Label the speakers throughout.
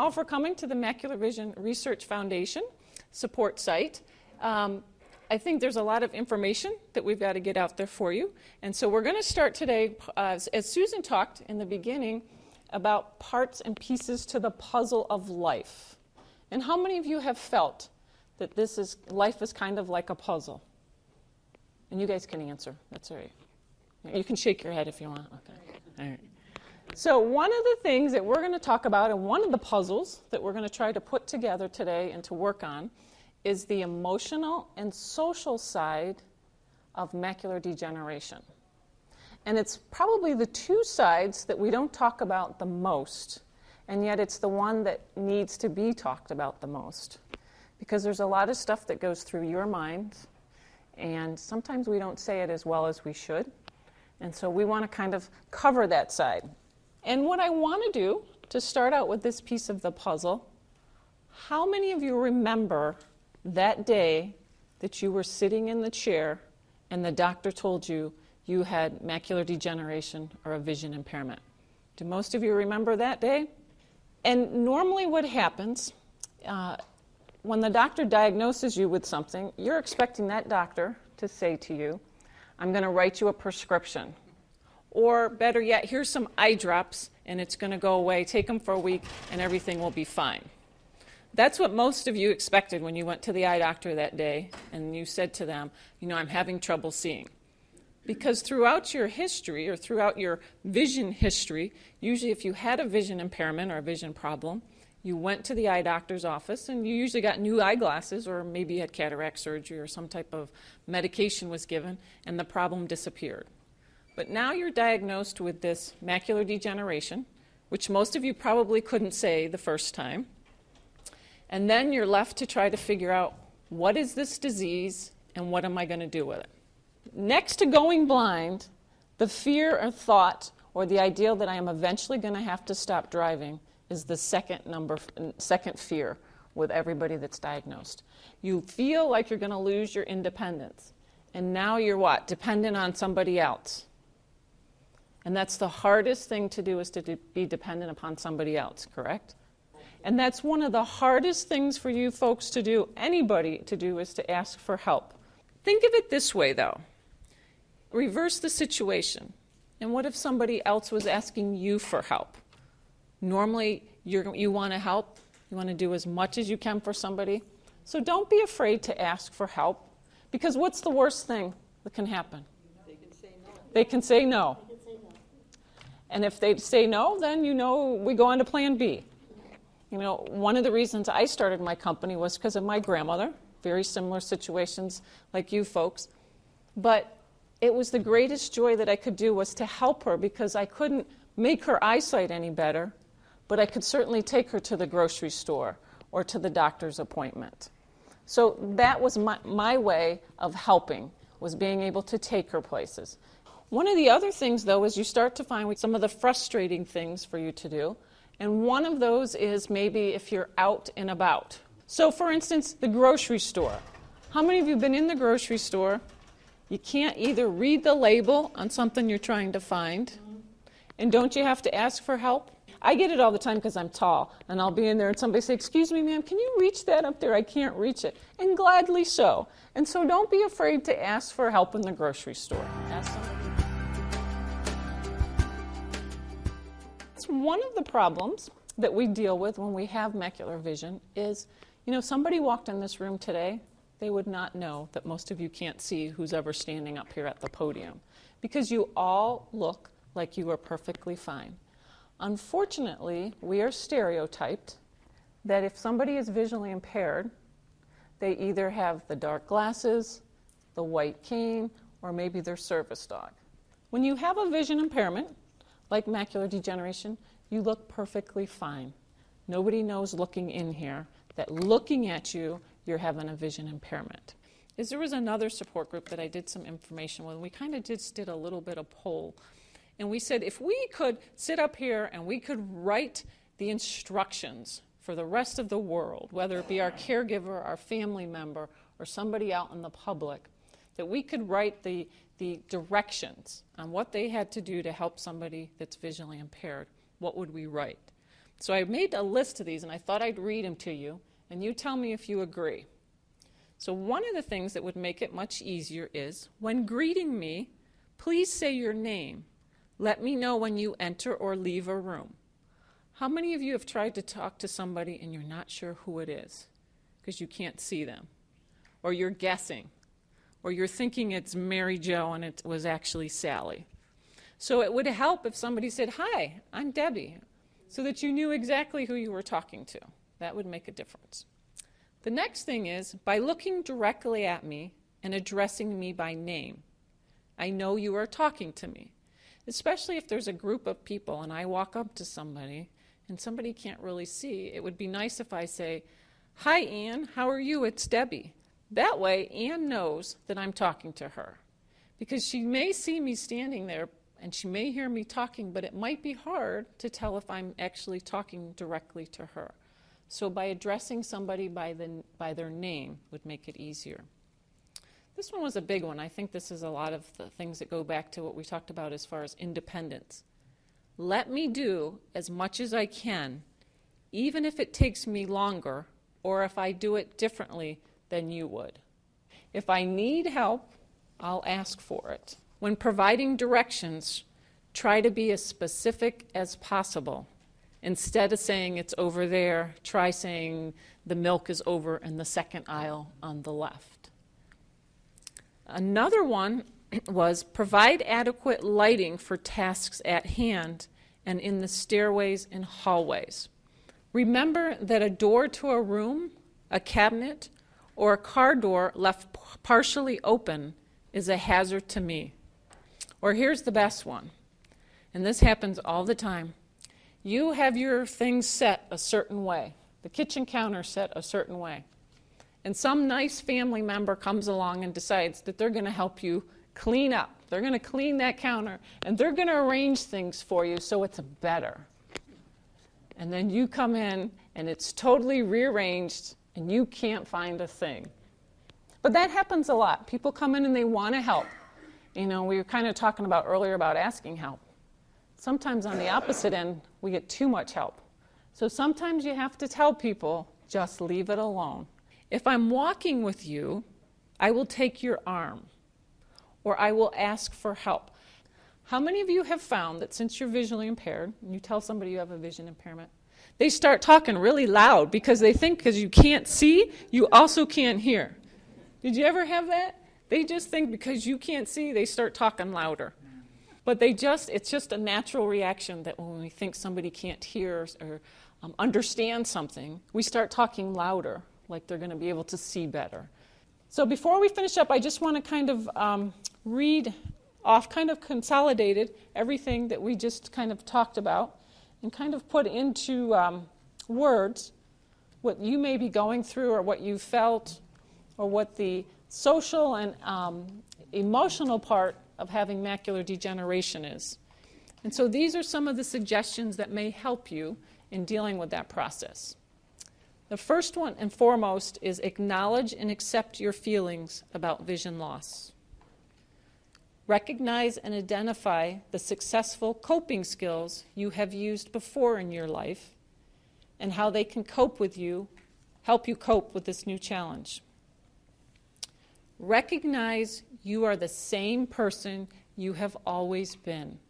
Speaker 1: all for coming to the Macular Vision Research Foundation support site. I think there's a lot of information that we've got to get out there for you. And so we're going to start today, as Susan talked in the beginning, about parts and pieces to the puzzle of life. And how many of you have felt that life is kind of like a puzzle? And you guys can answer. That's all right. You can shake your head if you want. Okay. All right. So one of the things that we're going to talk about, and one of the puzzles that we're going to try to put together today and to work on, is the emotional and social side of macular degeneration. And it's probably the two sides that we don't talk about the most, and yet it's the one that needs to be talked about the most. Because there's a lot of stuff that goes through your mind, and sometimes we don't say it as well as we should. And so we want to kind of cover that side. And what I want to do, to start out with this piece of the puzzle, how many of you remember that day that you were sitting in the chair and the doctor told you you had macular degeneration or a vision impairment? Do most of you remember that day? And normally what happens, when the doctor diagnoses you with something, you're expecting that doctor to say to you, I'm going to write you a prescription. Or better yet, here's some eye drops and it's going to go away. Take them for a week and everything will be fine. That's what most of you expected when you went to the eye doctor that day and you said to them, I'm having trouble seeing. Because throughout your history or throughout your vision history, usually if you had a vision impairment or a vision problem, you went to the eye doctor's office and you usually got new eyeglasses, or maybe you had cataract surgery or some type of medication was given and the problem disappeared. But now you're diagnosed with this macular degeneration, which most of you probably couldn't say the first time. And then you're left to try to figure out, what is this disease and what am I going to do with it? Next to going blind, the fear or thought or the ideal that I am eventually going to have to stop driving is the second fear with everybody that's diagnosed. You feel like you're going to lose your independence. And now you're what? Dependent on somebody else. And that's the hardest thing to do, is to be dependent upon somebody else, correct? And that's one of the hardest things for you folks to do, anybody to do, is to ask for help. Think of it this way, though. Reverse the situation. And what if somebody else was asking you for help? Normally, you want to help. You want to do as much as you can for somebody. So don't be afraid to ask for help. Because what's the worst thing that can happen?
Speaker 2: They can say no.
Speaker 1: They can say no. And if they say no, then we go on to plan B. One of the reasons I started my company was because of my grandmother. Very similar situations like you folks. But it was the greatest joy that I could do was to help her, because I couldn't make her eyesight any better, but I could certainly take her to the grocery store or to the doctor's appointment. So that was my way of helping, was being able to take her places. One of the other things, though, is you start to find some of the frustrating things for you to do. And one of those is maybe if you're out and about. So, for instance, the grocery store. How many of you have been in the grocery store? You can't either read the label on something you're trying to find, and don't you have to ask for help? I get it all the time because I'm tall, and I'll be in there and somebody say, excuse me, ma'am, can you reach that up there? I can't reach it. And gladly so. And so don't be afraid to ask for help in the grocery store. Ask somebody. One of the problems that we deal with when we have macular vision is, somebody walked in this room today, they would not know that most of you can't see who's ever standing up here at the podium, because you all look like you are perfectly fine. Unfortunately, we are stereotyped that if somebody is visually impaired, they either have the dark glasses, the white cane, or maybe their service dog. When you have a vision impairment, like macular degeneration, you look perfectly fine. Nobody knows looking in here that looking at you, you're having a vision impairment. There was another support group that I did some information with. We kind of just did a little bit of poll. And we said, if we could sit up here and we could write the instructions for the rest of the world, whether it be our caregiver, our family member, or somebody out in the public, that we could write the directions on what they had to do to help somebody that's visually impaired, what would we write? So I made a list of these, and I thought I'd read them to you, and you tell me if you agree. So one of the things that would make it much easier is, when greeting me, please say your name. Let me know when you enter or leave a room. How many of you have tried to talk to somebody and you're not sure who it is because you can't see them? Or you're guessing? Or you're thinking it's Mary Jo and it was actually Sally? So it would help if somebody said, "Hi, I'm Debbie," so that you knew exactly who you were talking to. That would make a difference. The next thing is, by looking directly at me and addressing me by name, I know you are talking to me. Especially if there's a group of people and I walk up to somebody and somebody can't really see, it would be nice if I say, "Hi, Ann, how are you? It's Debbie." That way, Ann knows that I'm talking to her. Because she may see me standing there and she may hear me talking, but it might be hard to tell if I'm actually talking directly to her. So by addressing somebody by their name would make it easier. This one was a big one. I think this is a lot of the things that go back to what we talked about as far as independence. Let me do as much as I can, even if it takes me longer or if I do it differently than you would. If I need help, I'll ask for it. When providing directions, try to be as specific as possible. Instead of saying it's over there, try saying the milk is over in the second aisle on the left. Another one was provide adequate lighting for tasks at hand and in the stairways and hallways. Remember that a door to a room, a cabinet, or a car door left partially open is a hazard to me. Or here's the best one, and this happens all the time. You have your things set a certain way, the kitchen counter set a certain way, and some nice family member comes along and decides that they're going to help you clean up. They're going to clean that counter, and they're going to arrange things for you so it's better. And then you come in, and it's totally rearranged, and you can't find a thing. But that happens a lot. People come in and they want to help. You know, we were kind of talking about earlier about asking help. Sometimes on the opposite end, we get too much help. So sometimes you have to tell people, just leave it alone. If I'm walking with you, I will take your arm, or I will ask for help. How many of you have found that since you're visually impaired, and you tell somebody you have a vision impairment, they start talking really loud because they think because you can't see, you also can't hear? Did you ever have that? They just think because you can't see, they start talking louder. But it's just a natural reaction that when we think somebody can't hear or understand something, we start talking louder, like they're going to be able to see better. So before we finish up, I just want to kind of read off, kind of consolidated everything that we just kind of talked about and kind of put into words what you may be going through or what you felt or what the social and emotional part of having macular degeneration is. And so these are some of the suggestions that may help you in dealing with that process. The first one and foremost is acknowledge and accept your feelings about vision loss. Recognize and identify the successful coping skills you have used before in your life and how they can help you cope with this new challenge. Recognize you are the same person you have always been.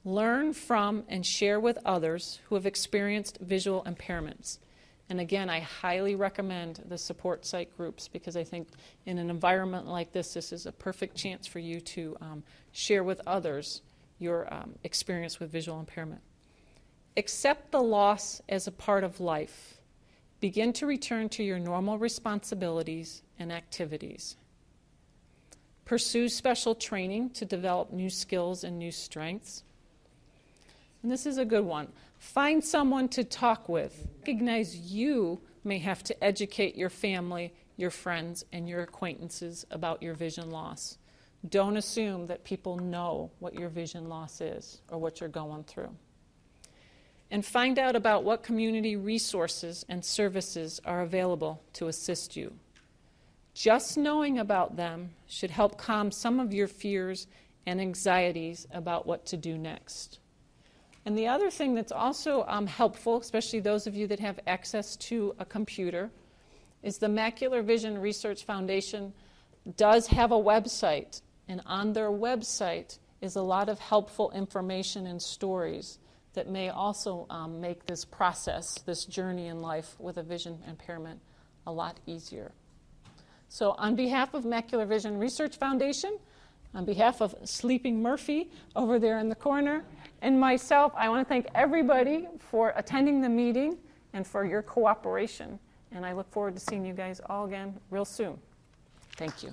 Speaker 1: Learn from and share with others who have experienced visual impairments. And again, I highly recommend the support site groups because I think in an environment like this is a perfect chance for you to share with others your experience with visual impairment. Accept the loss as a part of life. Begin to return to your normal responsibilities and activities. Pursue special training to develop new skills and new strengths. And this is a good one. Find someone to talk with. Recognize you may have to educate your family, your friends, and your acquaintances about your vision loss. Don't assume that people know what your vision loss is or what you're going through. And find out about what community resources and services are available to assist you. Just knowing about them should help calm some of your fears and anxieties about what to do next. And the other thing that's also helpful, especially those of you that have access to a computer, is the Macular Vision Research Foundation does have a website. And on their website is a lot of helpful information and stories that may also make this process, this journey in life with a vision impairment, a lot easier. So on behalf of Macular Vision Research Foundation, on behalf of Sleeping Murphy over there in the corner, and myself, I want to thank everybody for attending the meeting and for your cooperation. And I look forward to seeing you guys all again real soon. Thank you.